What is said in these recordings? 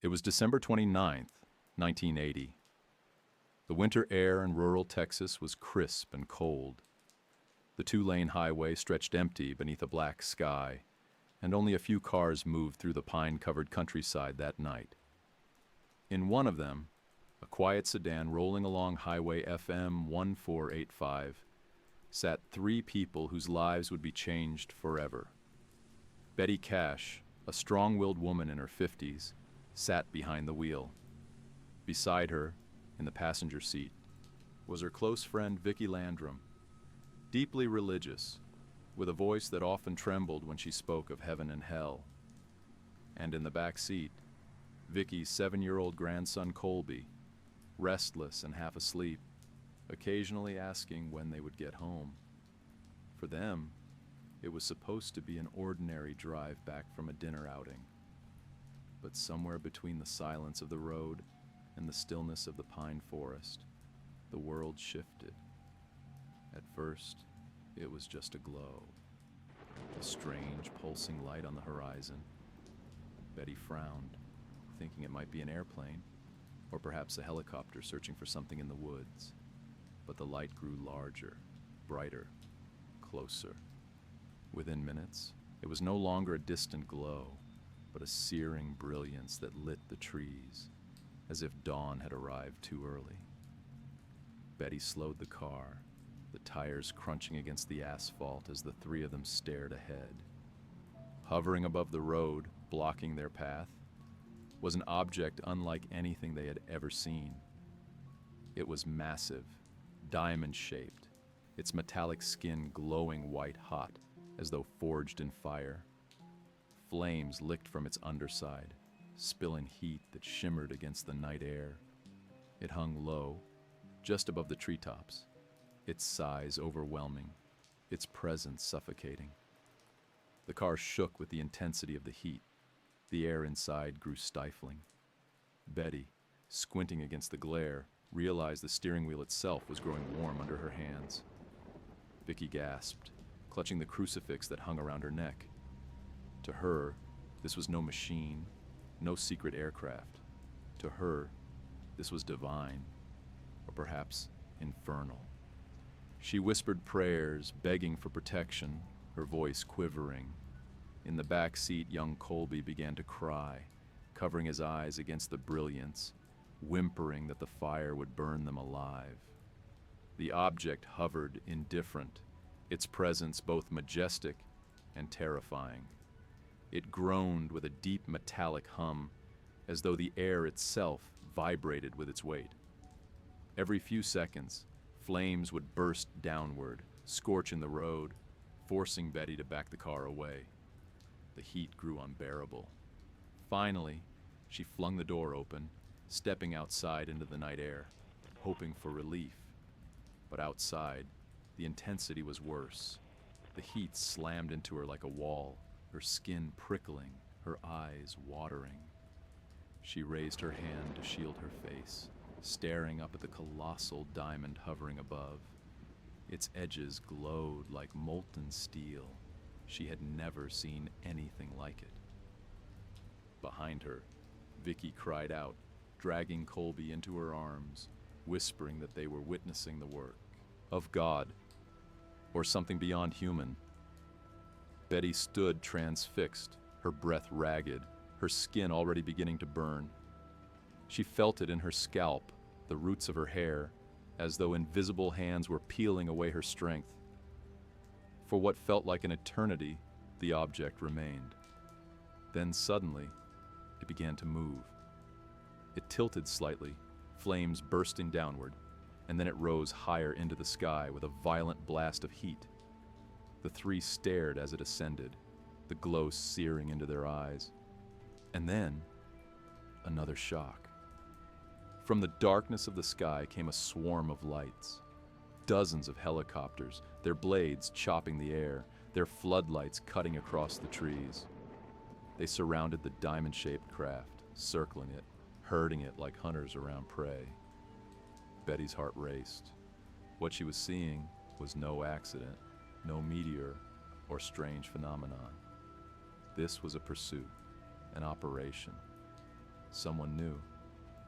It was December 29th, 1980. The winter air in rural Texas was crisp and cold. The two-lane highway stretched empty beneath a black sky, and only a few cars moved through the pine-covered countryside that night. In one of them, a quiet sedan rolling along Highway FM 1485, sat three people whose lives would be changed forever. Betty Cash, a strong-willed woman in her 50s, sat behind the wheel. Beside her, in the passenger seat, was her close friend Vickie Landrum, deeply religious, with a voice that often trembled when she spoke of heaven and hell. And in the back seat, Vickie's 7-year-old grandson Colby, restless and half asleep, occasionally asking when they would get home. For them, it was supposed to be an ordinary drive back from a dinner outing. But somewhere between the silence of the road and the stillness of the pine forest, the world shifted. At first, it was just a glow, a strange pulsing light on the horizon. Betty frowned, thinking it might be an airplane, or perhaps a helicopter searching for something in the woods. But the light grew larger, brighter, closer. Within minutes, it was no longer a distant glow, but a searing brilliance that lit the trees, as if dawn had arrived too early. Betty slowed the car, the tires crunching against the asphalt as the three of them stared ahead. Hovering above the road, blocking their path, was an object unlike anything they had ever seen. It was massive, diamond-shaped, its metallic skin glowing white-hot, as though forged in fire. Flames licked from its underside, spilling heat that shimmered against the night air. It hung low, just above the treetops, its size overwhelming, its presence suffocating. The car shook with the intensity of the heat. The air inside grew stifling. Betty, squinting against the glare, realized the steering wheel itself was growing warm under her hands. Vickie gasped, clutching the crucifix that hung around her neck. To her, this was no machine, no secret aircraft. To her, this was divine, or perhaps infernal. She whispered prayers, begging for protection, her voice quivering. In the back seat, young Colby began to cry, covering his eyes against the brilliance, whimpering that the fire would burn them alive. The object hovered indifferent, its presence both majestic and terrifying. It groaned with a deep metallic hum, as though the air itself vibrated with its weight. Every few seconds, flames would burst downward, scorching the road, forcing Betty to back the car away. The heat grew unbearable. Finally, she flung the door open, stepping outside into the night air, hoping for relief. But outside, the intensity was worse. The heat slammed into her like a wall, her skin prickling, her eyes watering. She raised her hand to shield her face, staring up at the colossal diamond hovering above. Its edges glowed like molten steel. She had never seen anything like it. Behind her, Vickie cried out, dragging Colby into her arms, whispering that they were witnessing the work of God, or something beyond human. Betty stood transfixed, her breath ragged, her skin already beginning to burn. She felt it in her scalp, the roots of her hair, as though invisible hands were peeling away her strength. For what felt like an eternity, the object remained. Then suddenly, it began to move. It tilted slightly, flames bursting downward, and then it rose higher into the sky with a violent blast of heat. The three stared as it ascended, the glow searing into their eyes. And then, another shock. From the darkness of the sky came a swarm of lights. Dozens of helicopters, their blades chopping the air, their floodlights cutting across the trees. They surrounded the diamond-shaped craft, circling it, herding it like hunters around prey. Betty's heart raced. What she was seeing was no accident, no meteor or strange phenomenon. This was a pursuit, an operation. Someone knew.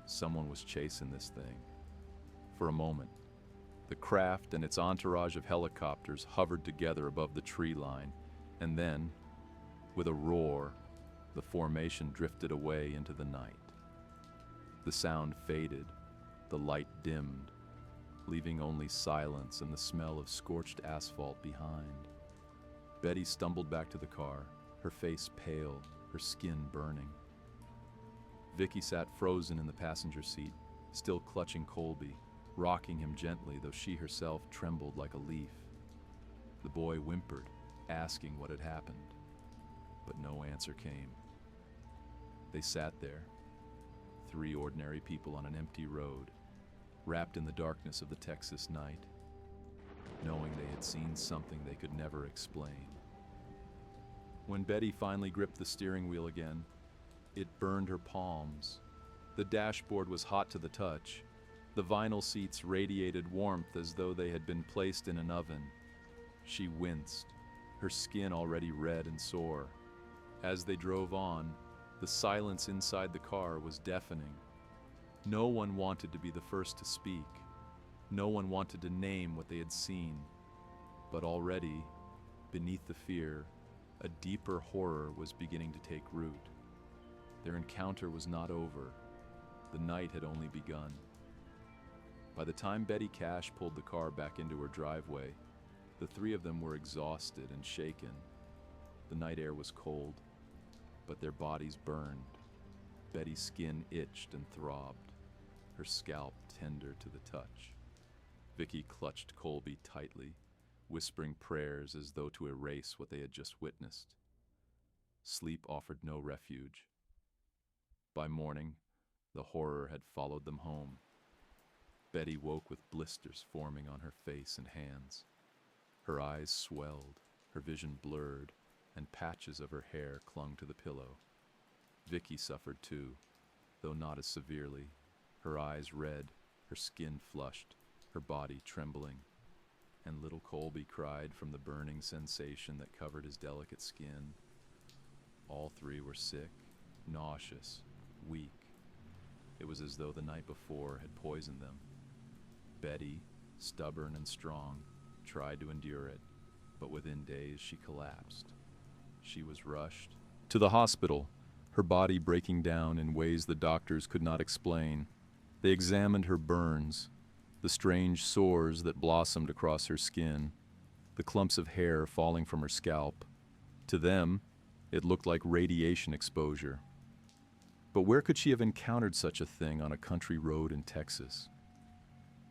Someone was chasing this thing. For a moment, the craft and its entourage of helicopters hovered together above the tree line, and then, with a roar, the formation drifted away into the night. The sound faded, the light dimmed, leaving only silence and the smell of scorched asphalt behind. Betty stumbled back to the car, her face pale, her skin burning. Vickie sat frozen in the passenger seat, still clutching Colby, rocking him gently, though she herself trembled like a leaf. The boy whimpered, asking what had happened, but no answer came. They sat there, three ordinary people on an empty road, wrapped in the darkness of the Texas night, knowing they had seen something they could never explain. When Betty finally gripped the steering wheel again, it burned her palms. The dashboard was hot to the touch. The vinyl seats radiated warmth as though they had been placed in an oven. She winced, her skin already red and sore. As they drove on, the silence inside the car was deafening. No one wanted to be the first to speak. No one wanted to name what they had seen. But already, beneath the fear, a deeper horror was beginning to take root. Their encounter was not over. The night had only begun. By the time Betty Cash pulled the car back into her driveway, the three of them were exhausted and shaken. The night air was cold, but their bodies burned. Betty's skin itched and throbbed, her scalp tender to the touch. Vickie clutched Colby tightly, whispering prayers as though to erase what they had just witnessed. Sleep offered no refuge. By morning, the horror had followed them home. Betty woke with blisters forming on her face and hands. Her eyes swelled, her vision blurred, and patches of her hair clung to the pillow. Vickie suffered too, though not as severely, her eyes red, her skin flushed, her body trembling. And little Colby cried from the burning sensation that covered his delicate skin. All three were sick, nauseous, weak. It was as though the night before had poisoned them. Betty, stubborn and strong, tried to endure it, but within days she collapsed. She was rushed to the hospital, her body breaking down in ways the doctors could not explain. They examined her burns, the strange sores that blossomed across her skin, the clumps of hair falling from her scalp. To them, it looked like radiation exposure. But where could she have encountered such a thing on a country road in Texas?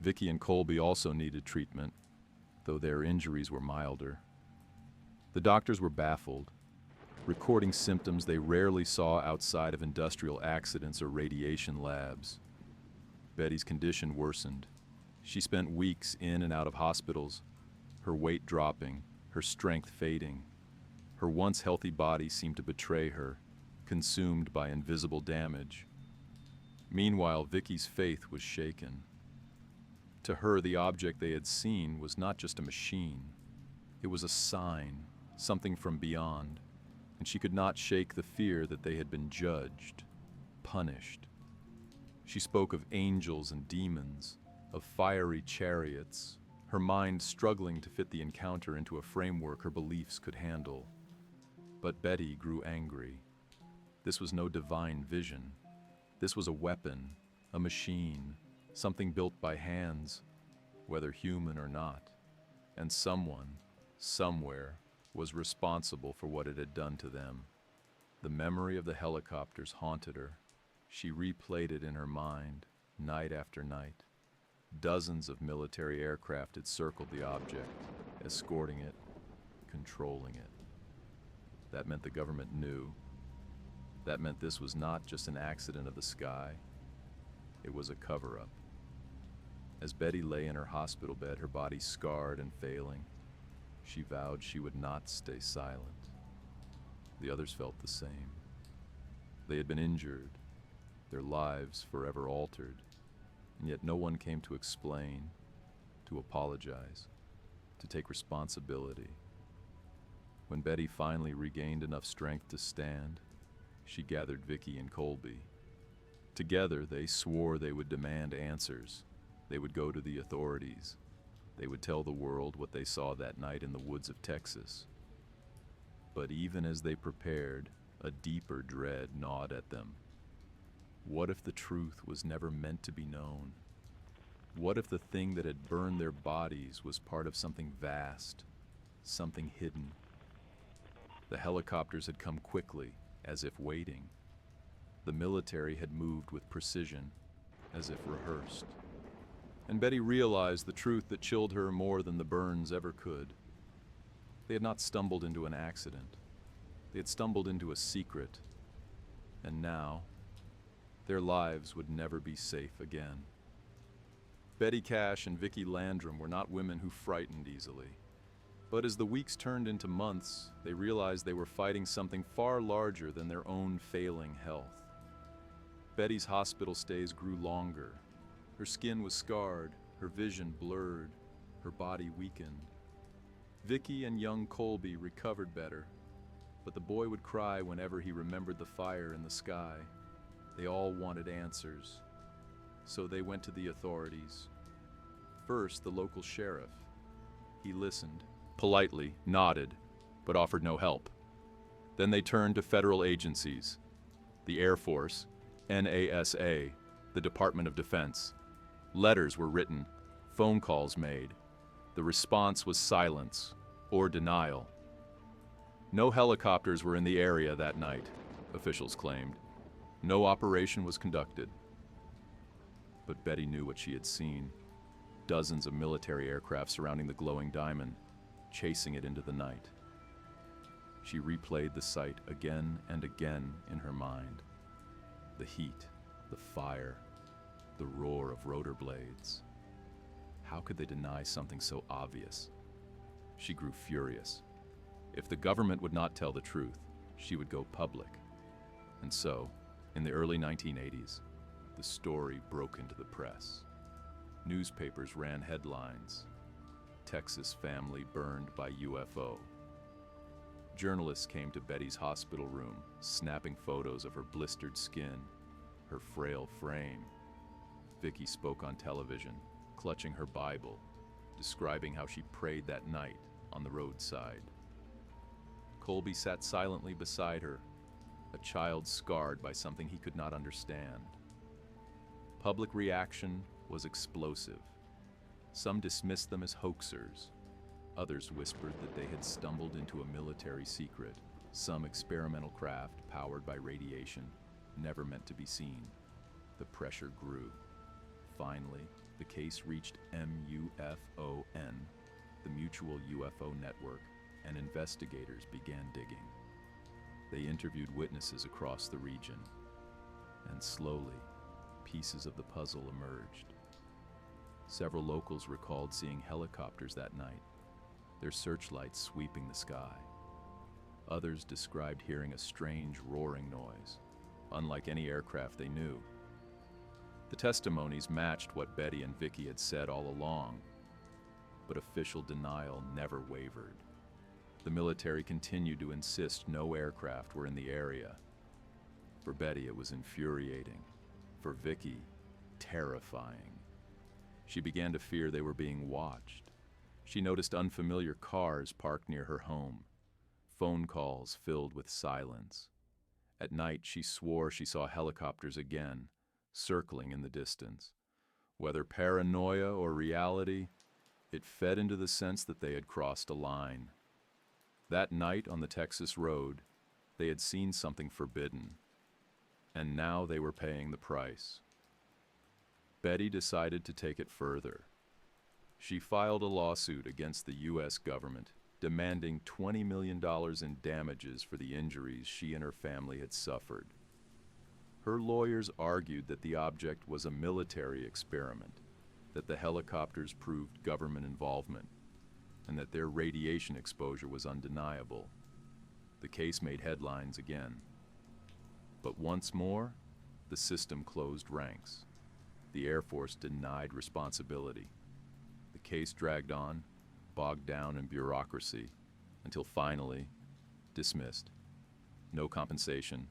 Vickie and Colby also needed treatment, though their injuries were milder. The doctors were baffled, recording symptoms they rarely saw outside of industrial accidents or radiation labs. Betty's condition worsened. She spent weeks in and out of hospitals, her weight dropping, her strength fading. Her once healthy body seemed to betray her, consumed by invisible damage. Meanwhile, Vickie's faith was shaken. To her, the object they had seen was not just a machine. It was a sign, something from beyond, and she could not shake the fear that they had been judged, punished. She spoke of angels and demons, of fiery chariots, her mind struggling to fit the encounter into a framework her beliefs could handle. But Betty grew angry. This was no divine vision. This was a weapon, a machine, something built by hands, whether human or not. And someone, somewhere, was responsible for what it had done to them. The memory of the helicopters haunted her. She replayed it in her mind, night after night. Dozens of military aircraft had circled the object, escorting it, controlling it. That meant the government knew. That meant this was not just an accident of the sky. It was a cover-up. As Betty lay in her hospital bed, her body scarred and failing, she vowed she would not stay silent. The others felt the same. They had been injured, their lives forever altered, and yet no one came to explain, to apologize, to take responsibility. When Betty finally regained enough strength to stand, she gathered Vickie and Colby. Together, they swore they would demand answers. They would go to the authorities. They would tell the world what they saw that night in the woods of Texas. But even as they prepared, a deeper dread gnawed at them. What if the truth was never meant to be known? What if the thing that had burned their bodies was part of something vast, something hidden? The helicopters had come quickly, as if waiting. The military had moved with precision, as if rehearsed. And Betty realized the truth that chilled her more than the burns ever could. They had not stumbled into an accident. They had stumbled into a secret. And now, their lives would never be safe again. Betty Cash and Vickie Landrum were not women who frightened easily. But as the weeks turned into months, they realized they were fighting something far larger than their own failing health. Betty's hospital stays grew longer. Her skin was scarred, her vision blurred, her body weakened. Vickie and young Colby recovered better, but the boy would cry whenever he remembered the fire in the sky. They all wanted answers, so they went to the authorities. First, the local sheriff. He listened, politely, nodded, but offered no help. Then they turned to federal agencies, the Air Force, NASA, the Department of Defense. Letters were written, phone calls made. The response was silence or denial. No helicopters were in the area that night, officials claimed. No operation was conducted. But Betty knew what she had seen. Dozens of military aircraft surrounding the glowing diamond, chasing it into the night. She replayed the sight again and again in her mind. The heat, the fire, the roar of rotor blades. How could they deny something so obvious? She grew furious. If the government would not tell the truth, she would go public. And so, in the early 1980s, the story broke into the press. Newspapers ran headlines. Texas family burned by UFO. Journalists came to Betty's hospital room, snapping photos of her blistered skin, her frail frame. Vickie spoke on television, clutching her Bible, describing how she prayed that night on the roadside. Colby sat silently beside her, a child scarred by something he could not understand. Public reaction was explosive. Some dismissed them as hoaxers. Others whispered that they had stumbled into a military secret, some experimental craft powered by radiation, never meant to be seen. The pressure grew. Finally, the case reached MUFON, the Mutual UFO Network, and investigators began digging. They interviewed witnesses across the region, and slowly, pieces of the puzzle emerged. Several locals recalled seeing helicopters that night, their searchlights sweeping the sky. Others described hearing a strange roaring noise, unlike any aircraft they knew. The testimonies matched what Betty and Vickie had said all along, but official denial never wavered. The military continued to insist no aircraft were in the area. For Betty, it was infuriating. For Vickie, terrifying. She began to fear they were being watched. She noticed unfamiliar cars parked near her home, phone calls filled with silence. At night, she swore she saw helicopters again, circling in the distance. Whether paranoia or reality, it fed into the sense that they had crossed a line. That night on the Texas road, they had seen something forbidden, and now they were paying the price. Betty decided to take it further. She filed a lawsuit against the U.S. government, demanding $20 million in damages for the injuries she and her family had suffered. Her lawyers argued that the object was a military experiment, that the helicopters proved government involvement, and that their radiation exposure was undeniable. The case made headlines again. But once more, the system closed ranks. The Air Force denied responsibility. The case dragged on, bogged down in bureaucracy, until finally dismissed. No compensation,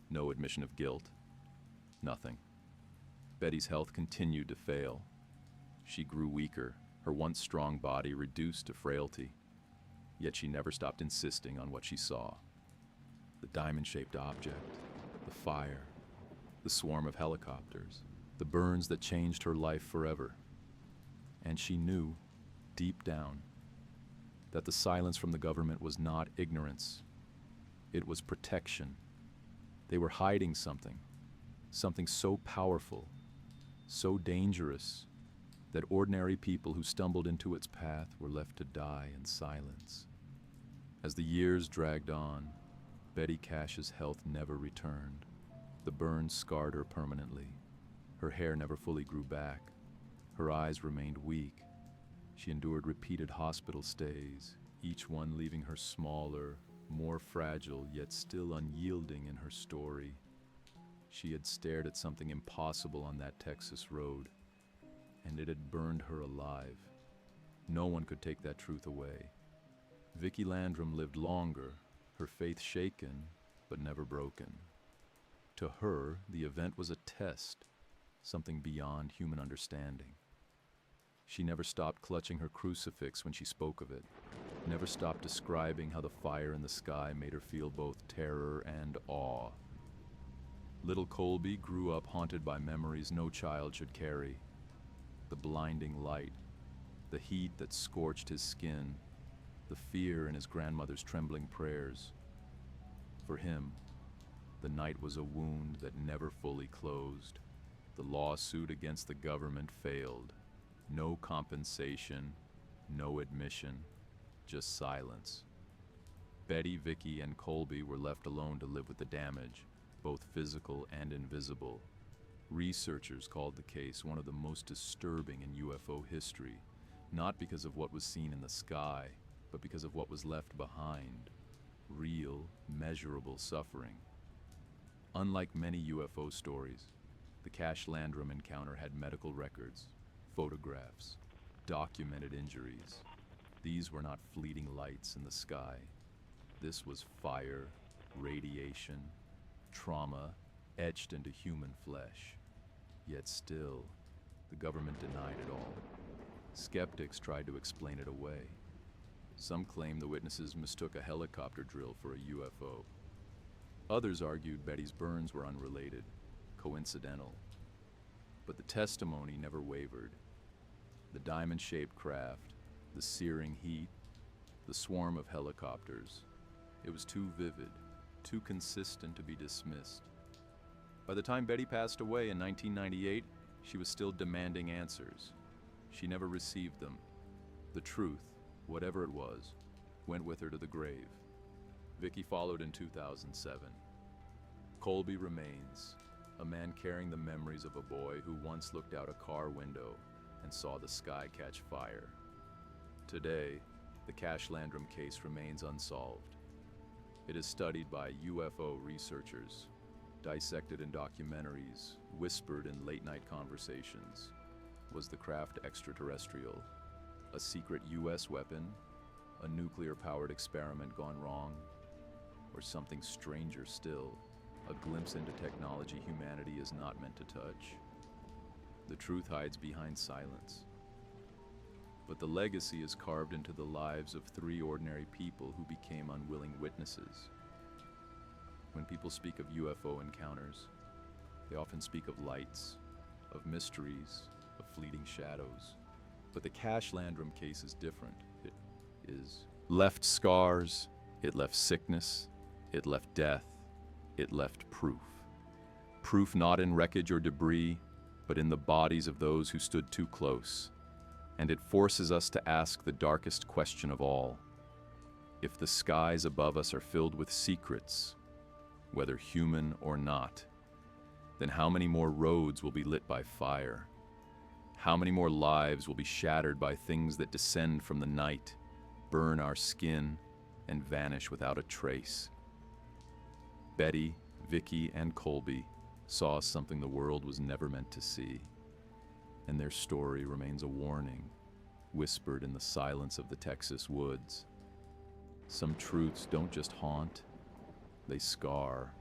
no admission of guilt. Nothing. Betty's health continued to fail. She grew weaker, her once strong body reduced to frailty. Yet she never stopped insisting on what she saw. The diamond-shaped object, the fire, the swarm of helicopters, the burns that changed her life forever. And she knew, deep down, that the silence from the government was not ignorance. It was protection. They were hiding something so powerful, so dangerous, that ordinary people who stumbled into its path were left to die in silence. As the years dragged on, Betty Cash's health never returned. The burns scarred her permanently. Her hair never fully grew back. Her eyes remained weak. She endured repeated hospital stays, each one leaving her smaller, more fragile, yet still unyielding in her story. She had stared at something impossible on that Texas road, and it had burned her alive. No one could take that truth away. Vickie Landrum lived longer, her faith shaken, but never broken. To her, the event was a test, something beyond human understanding. She never stopped clutching her crucifix when she spoke of it, never stopped describing how the fire in the sky made her feel both terror and awe. Little Colby grew up haunted by memories no child should carry. The blinding light, the heat that scorched his skin, the fear in his grandmother's trembling prayers. For him, the night was a wound that never fully closed. The lawsuit against the government failed. No compensation, no admission, just silence. Betty, Vickie, and Colby were left alone to live with the damage, both physical and invisible. Researchers called the case one of the most disturbing in UFO history, not because of what was seen in the sky, but because of what was left behind. Real, measurable suffering. Unlike many UFO stories, the Cash Landrum encounter had medical records, photographs, documented injuries. These were not fleeting lights in the sky. This was fire, radiation, trauma, etched into human flesh. Yet still, the government denied it all. Skeptics tried to explain it away. Some claim the witnesses mistook a helicopter drill for a UFO. Others argued Betty's burns were unrelated, coincidental. But the testimony never wavered. The diamond-shaped craft, the searing heat, the swarm of helicopters. It was too vivid, too consistent to be dismissed. By the time Betty passed away in 1998, she was still demanding answers. She never received them. The truth, whatever it was, went with her to the grave. Vickie followed in 2007. Colby remains, a man carrying the memories of a boy who once looked out a car window and saw the sky catch fire. Today, the Cash Landrum case remains unsolved. It is studied by UFO researchers, dissected in documentaries, whispered in late-night conversations. Was the craft extraterrestrial? A secret US weapon? A nuclear-powered experiment gone wrong? Or something stranger still? A glimpse into technology humanity is not meant to touch. The truth hides behind silence. But the legacy is carved into the lives of 3 ordinary people who became unwilling witnesses. When people speak of UFO encounters, they often speak of lights, of mysteries, of fleeting shadows. But the Cash Landrum case is different. It is left scars, it left sickness, it left death, it left proof. Proof not in wreckage or debris, but in the bodies of those who stood too close. And it forces us to ask the darkest question of all. If the skies above us are filled with secrets, whether human or not, then how many more roads will be lit by fire? How many more lives will be shattered by things that descend from the night, burn our skin, and vanish without a trace? Betty, Vickie, and Colby saw something the world was never meant to see, and their story remains a warning, whispered in the silence of the Texas woods. Some truths don't just haunt, they scar.